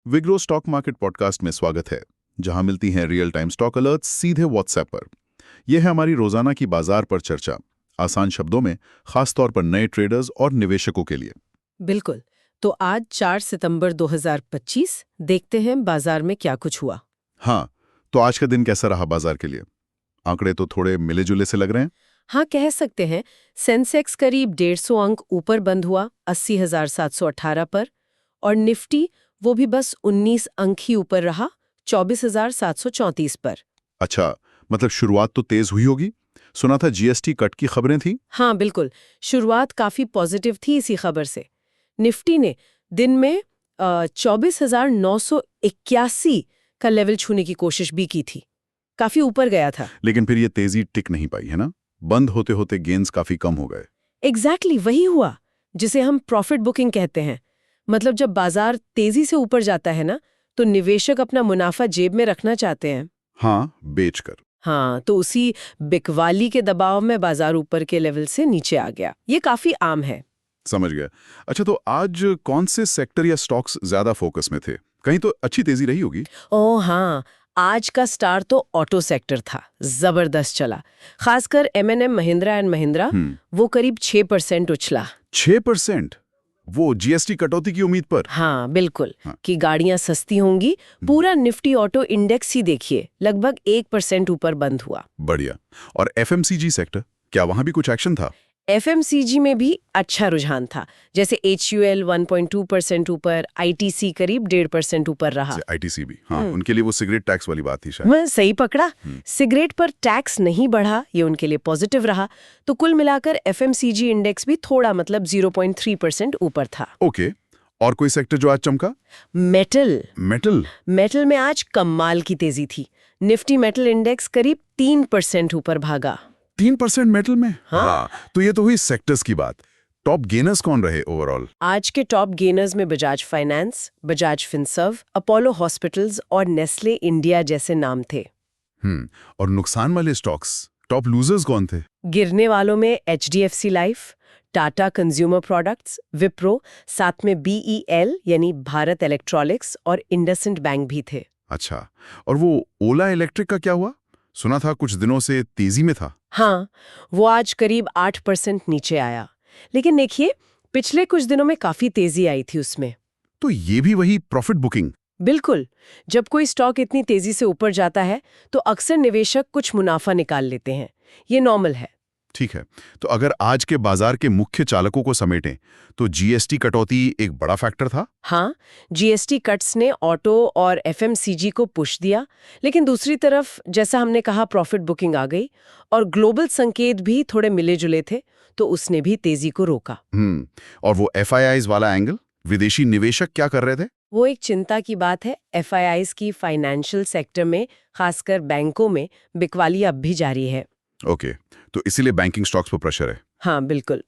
विग्रो stock market podcast में स्वागत है, जहां मिलती हैं रियल टाइम स्टॉक अलर्ट्स सीधे व्हाट्सएप पर। यह है हमारी रोजाना की बाजार पर चर्चा, आसान शब्दों में, खासतौर पर नए ट्रेडर्स और निवेशकों के लिए। बिल्कुल। तो आज 4 सितंबर 2025 देखते हैं बाजार में क्या कुछ हुआ। हाँ, तो आज का दिन कैसा रहा बाजार के लिए? आंकड़े तो थोड़े मिले जुले से लग रहे हैं। हाँ, कह सकते हैं। सेंसेक्स करीब 150 अंक ऊपर बंद हुआ 80,718 पर, और निफ्टी वो भी बस 19 अंक ही ऊपर रहा 24,734 पर। अच्छा, मतलब शुरुआत तो तेज हुई होगी। सुना था जीएसटी कट की खबरें थी। हाँ बिल्कुल, शुरुआत काफी पॉजिटिव थी इसी खबर से। निफ्टी ने दिन में 24,981 का लेवल छूने की कोशिश भी की थी, काफी ऊपर गया था। लेकिन फिर ये तेजी टिक नहीं पाई, है ना? बंद होते होते गेन्स काफी कम हो गए। एग्जैक्टली वही हुआ जिसे हम प्रॉफिट बुकिंग कहते हैं। मतलब जब बाजार तेजी से ऊपर जाता है ना, तो निवेशक अपना मुनाफा जेब में रखना चाहते हैं। हाँ, बेचकर। हाँ, तो उसी बिकवाली के दबाव में बाजार ऊपर के लेवल से नीचे आ गया। ये काफी आम है। समझ गया। अच्छा, तो आज कौन से सेक्टर या स्टॉक्स ज्यादा फोकस में थे? कहीं तो अच्छी तेजी रही होगी। ओह हाँ, आज का स्टार तो ऑटो सेक्टर था। जबरदस्त चला। खासकर M&M महिंद्रा एंड महिंद्रा, वो करीब 6% उछला। 6%? वो जीएसटी कटौती की उम्मीद पर? हाँ बिल्कुल। हाँ। कि गाड़ियां सस्ती होंगी। पूरा निफ्टी ऑटो इंडेक्स ही देखिए, लगभग 1% ऊपर बंद हुआ। बढ़िया। और एफएमसीजी सेक्टर, क्या वहां भी कुछ एक्शन था? FMCG में भी अच्छा रुझान था। जैसे HUL 1.2% ऊपर, ITC करीब 1.5% ऊपर रहा। आईटीसी भी, हाँ, उनके लिए वो सिगरेट टैक्स वाली बात थी शायद। मैं सही पकड़ा। सिगरेट पर टैक्स नहीं बढ़ा, ये उनके लिए पॉजिटिव रहा। तो कुल मिलाकर FMCG इंडेक्स भी थोड़ा, मतलब 0.3% ऊपर था। ओके। और कोई सेक्टर जो आज चमका? Metal metal? मेटल में आज कमाल की तेजी थी। निफ्टी मेटल इंडेक्स करीब 3% ऊपर भागा। 3% मेटल में? हाँ, तो ये तो हुई सेक्टर्स की बात। टॉप गेनर्स कौन रहे ओवरऑल? आज के टॉप गेनर्स में Bajaj finance, Bajaj Finserv, Apollo hospitals और नेस्ले इंडिया जैसे नाम थे। और नुकसान वाले स्टॉक्स, टॉप लूजर्स कौन थे? गिरने वालों में HDFC life, Tata consumer products, Wipro, साथ में BEL यानी भारत इलेक्ट्रॉनिक्स और इंडसइंड बैंक भी थे। अच्छा, और वो ओला इलेक्ट्रिक का क्या हुआ? सुना था कुछ दिनों से तेजी में था। हाँ, वो आज करीब 8% नीचे आया। लेकिन देखिए, पिछले कुछ दिनों में काफी तेजी आई थी उसमें। तो ये भी वही प्रॉफिट बुकिंग? बिल्कुल। जब कोई स्टॉक इतनी तेजी से ऊपर जाता है, तो अक्सर निवेशक कुछ मुनाफा निकाल लेते हैं। ये नॉर्मल है। ठीक है, तो अगर आज के बाजार के मुख्य चालकों को समेटें, तो जीएसटी कटौती एक बड़ा फैक्टर था। हाँ, GST कट्स ने ऑटो और FMCG को पुश दिया। लेकिन दूसरी तरफ, जैसा हमने कहा, प्रॉफिट बुकिंग आ गई और ग्लोबल संकेत भी थोड़े मिले जुले थे, तो उसने भी तेजी को रोका। और वो FIIs वाला एंगल, विदेशी निवेशक क्या कर रहे थे? वो एक चिंता की बात है। FIIs की फाइनेंशियल सेक्टर में, खासकर बैंकों में, बिकवाली अब भी जारी है। ओके, तो इसीलिए बैंकिंग स्टॉक्स पर प्रेशर है। हाँ बिल्कुल,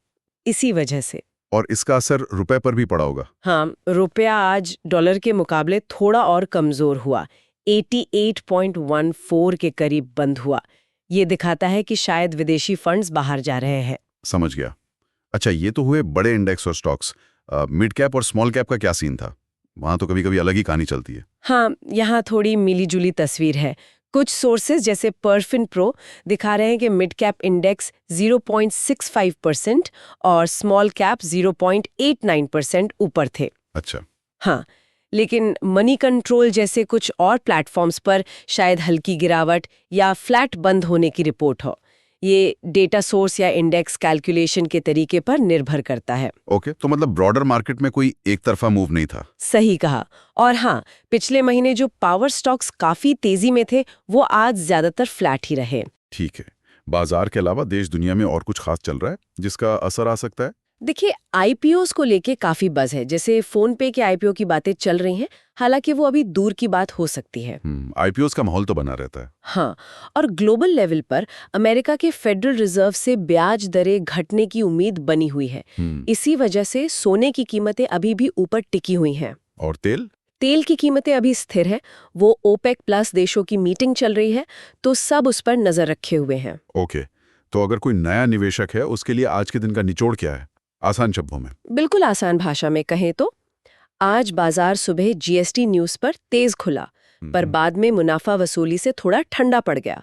इसी वजह से। और इसका असर रुपए पर भी पड़ा होगा। हाँ, रुपया आज डॉलर के मुकाबले थोड़ा और कमजोर हुआ। 88.14 के करीब बंद हुआ। ये दिखाता है कि शायद विदेशी फंड्स बाहर जा रहे हैं। समझ गया। अच्छा, ये तो हुए बड़े इंडेक्स और स्टॉक्स। मिड कैप और स्मॉल कैप का क्या सीन था? वहां तो कभी कभी अलग ही कहानी चलती है। हाँ, यहाँ थोड़ी मिली जुली तस्वीर है। कुछ सोर्सेज जैसे परफिन प्रो दिखा रहे हैं कि मिड कैप इंडेक्स 0.65% और स्मॉल कैप 0.89% ऊपर थे। अच्छा। हाँ, लेकिन मनी कंट्रोल जैसे कुछ और प्लेटफॉर्म्स पर शायद हल्की गिरावट या फ्लैट बंद होने की रिपोर्ट हो। ये डेटा सोर्स या इंडेक्स कैलकुलेशन के तरीके पर निर्भर करता है। ओके, तो मतलब ब्रॉडर मार्केट में कोई एक तरफा मूव नहीं था। सही कहा। और हाँ, पिछले महीने जो पावर स्टॉक्स काफी तेजी में थे, वो आज ज्यादातर फ्लैट ही रहे। ठीक है, बाजार के अलावा देश दुनिया में और कुछ खास चल रहा है जिसका असर आ सकता है? देखिए, IPOs को लेके काफी बज़ है। जैसे फोन पे के IPO की बातें चल रही हैं, हालांकि वो अभी दूर की बात हो सकती है। आईपीओस का माहौल तो बना रहता है। हाँ, और ग्लोबल लेवल पर अमेरिका के फेडरल रिजर्व से ब्याज दरें घटने की उम्मीद बनी हुई है। इसी वजह से सोने की कीमतें अभी भी ऊपर टिकी हुई हैं। और तेल? तेल की कीमतें अभी स्थिर है। वो OPEC प्लस देशों की मीटिंग चल रही है, तो सब उस पर नजर रखे हुए हैं। ओके, तो अगर कोई नया निवेशक है, उसके लिए आज के दिन का निचोड़ क्या है, आसान शब्दों में? बिल्कुल आसान भाषा में कहें तो आज बाजार सुबह जीएसटी न्यूज पर तेज खुला, पर बाद में मुनाफा वसूली से थोड़ा ठंडा पड़ गया।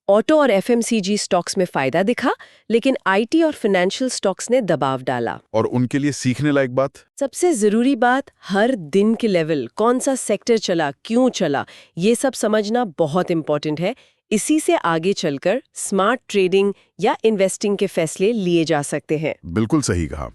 ऑटो और एफएमसीजी स्टॉक्स में फायदा दिखा, लेकिन आईटी और फाइनेंशियल स्टॉक्स ने दबाव डाला। और उनके लिए सीखने लायक बात? सबसे जरूरी बात, हर दिन के लेवल, कौन सा सेक्टर चला, क्यों चला, ये सब समझना बहुत इंपॉर्टेंट है। इसी से आगे चलकर स्मार्ट ट्रेडिंग या इन्वेस्टिंग के फैसले लिए जा सकते हैं। बिल्कुल सही कहा।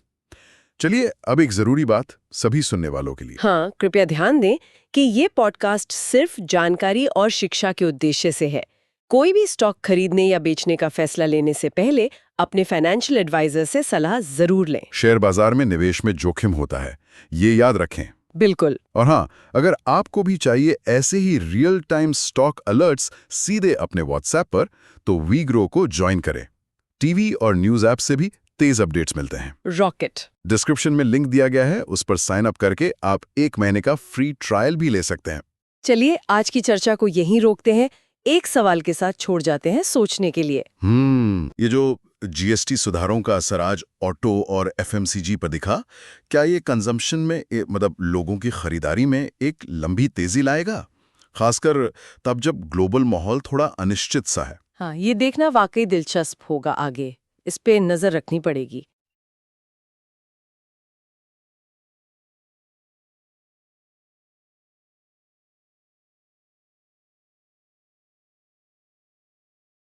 चलिए अब एक जरूरी बात सभी सुनने वालों के लिए। हाँ, कृपया ध्यान दें कि ये पॉडकास्ट सिर्फ जानकारी और शिक्षा के उद्देश्य से है। कोई भी स्टॉक खरीदने या बेचने का फैसला लेने से पहले अपने फाइनेंशियल एडवाइजर से सलाह जरूर लें। शेयर बाजार में निवेश में जोखिम होता है, ये याद रखें। बिल्कुल। और हाँ, अगर आपको भी चाहिए ऐसे ही रियल टाइम स्टॉक अलर्ट्स सीधे अपने व्हाट्सएप पर, तो वीग्रो को ज्वाइन करें। टीवी और न्यूज ऐप से भी तेज अपडेट्स मिलते हैं। रॉकेट। डिस्क्रिप्शन में लिंक दिया गया है, उस पर साइन अप करके आप 1 महीने का फ्री ट्रायल भी ले सकते हैं। चलिए आज की चर्चा को यहीं रोकते हैं, एक सवाल के साथ छोड़ जाते हैं सोचने के लिए। ये जो जीएसटी सुधारों का असर आज ऑटो और एफएमसीजी पर दिखा, क्या ये कंजम्पशन में मतलब लोगों की खरीदारी में एक लंबी तेजी लाएगा, खासकर तब जब ग्लोबल माहौल थोड़ा अनिश्चित सा है? हाँ, ये देखना वाकई दिलचस्प होगा। आगे इस पे नजर रखनी पड़ेगी।